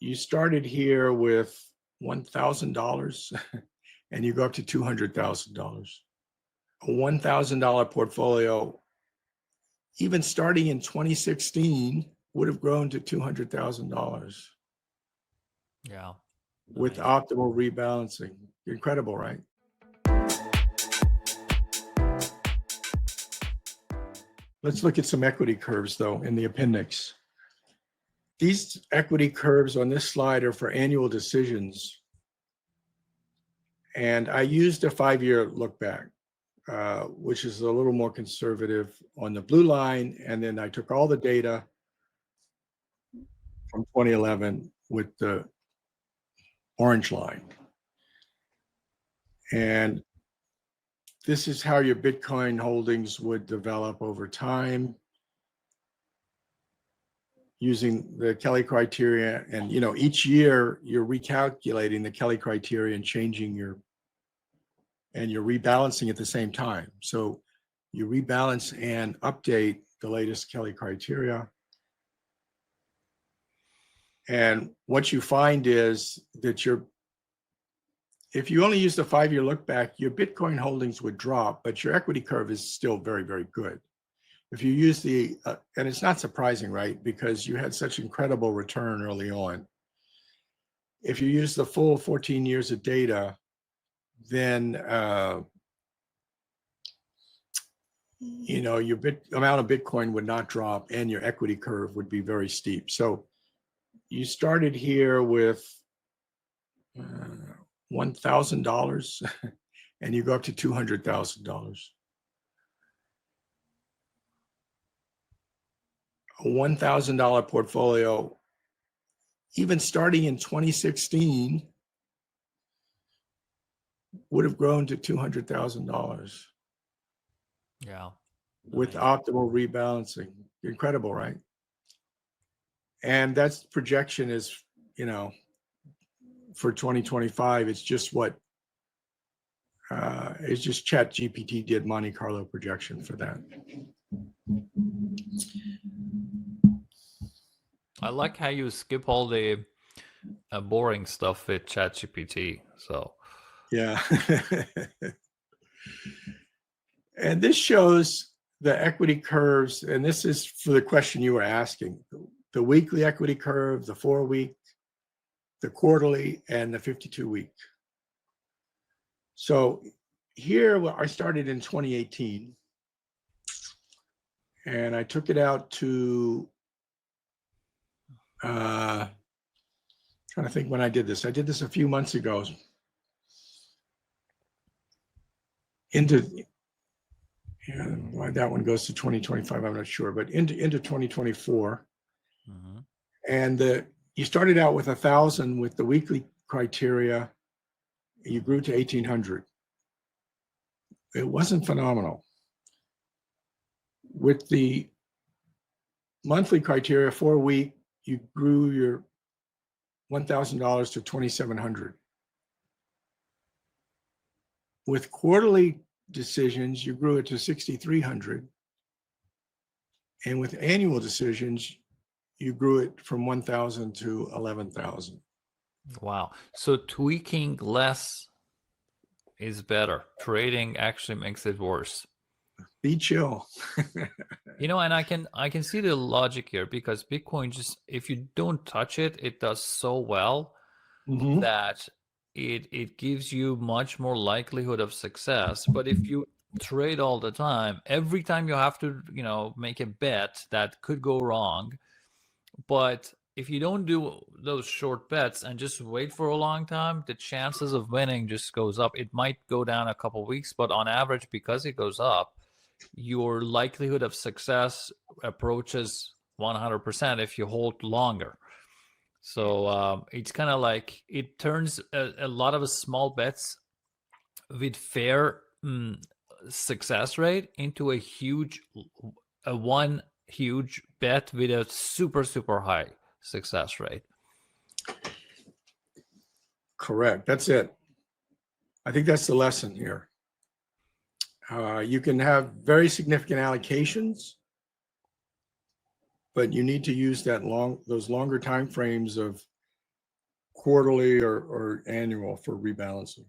you started here with $1,000 and you go up to $200,000. A $1,000 portfolio, even starting in 2016, would have grown to $200,000 Yeah. with Nice. optimal rebalancing. Incredible, right? Let's look at some equity curves, though, in the appendix. These equity curves on this slide are for annual decisions. And I used a 5-year look back, which is a little more conservative on the blue line. And then I took all the data from 2011 with the orange line. And this is how your Bitcoin holdings would develop over time using the Kelly criteria. And, each year you're recalculating the Kelly criteria and changing and you're rebalancing at the same time. So you rebalance and update the latest Kelly criteria. And what you find is that if you only use the 5-year look back, your Bitcoin holdings would drop, but your equity curve is still very, very good. If you use and it's not surprising, right? Because you had such incredible return early on. If you use the full 14 years of data, then, your amount of Bitcoin would not drop and your equity curve would be very steep. So you started here with $1,000 and you go up to $200,000. A $1,000 portfolio, even starting in 2016, would have grown to $200,000 Yeah. with Nice. optimal rebalancing. Incredible, right? And that's projection is, for 2025, it's just it's just ChatGPT did Monte Carlo projection for that. I like how you skip all the boring stuff with ChatGPT. So Yeah. And this shows the equity curves, and this is for the question you were asking. The weekly equity curve, the 4-week, the quarterly, and the 52-week. So here I started in 2018, and I took it out to, trying to think when I did this. I did this a few months ago. Why that one goes to 2025, I'm not sure, but into 2024. mm-hmm. And you started out with 1,000 with the weekly criteria. You grew to 1,800. It wasn't phenomenal. With the monthly criteria, 4-week, you grew your $1,000 to 2,700. With quarterly decisions, you grew it to 6,300. And with annual decisions, you grew it from 1,000 to 11,000. Wow. So tweaking less is better. Trading actually makes it worse. Be chill. And I can see the logic here, because Bitcoin, just if you don't touch it, it does so well that it gives you much more likelihood of success. But if you trade all the time, every time you have to, make a bet that could go wrong. But if you don't do those short bets and just wait for a long time, the chances of winning just goes up. It might go down a couple weeks, but on average, because it goes up, your likelihood of success approaches 100% if you hold longer. So it's kind of like it turns a lot of small bets with fair success rate into one huge bet with a super, super high success rate. Correct. That's it. I think that's the lesson here. You can have very significant allocations, but you need to use those longer time frames of quarterly or annual for rebalancing.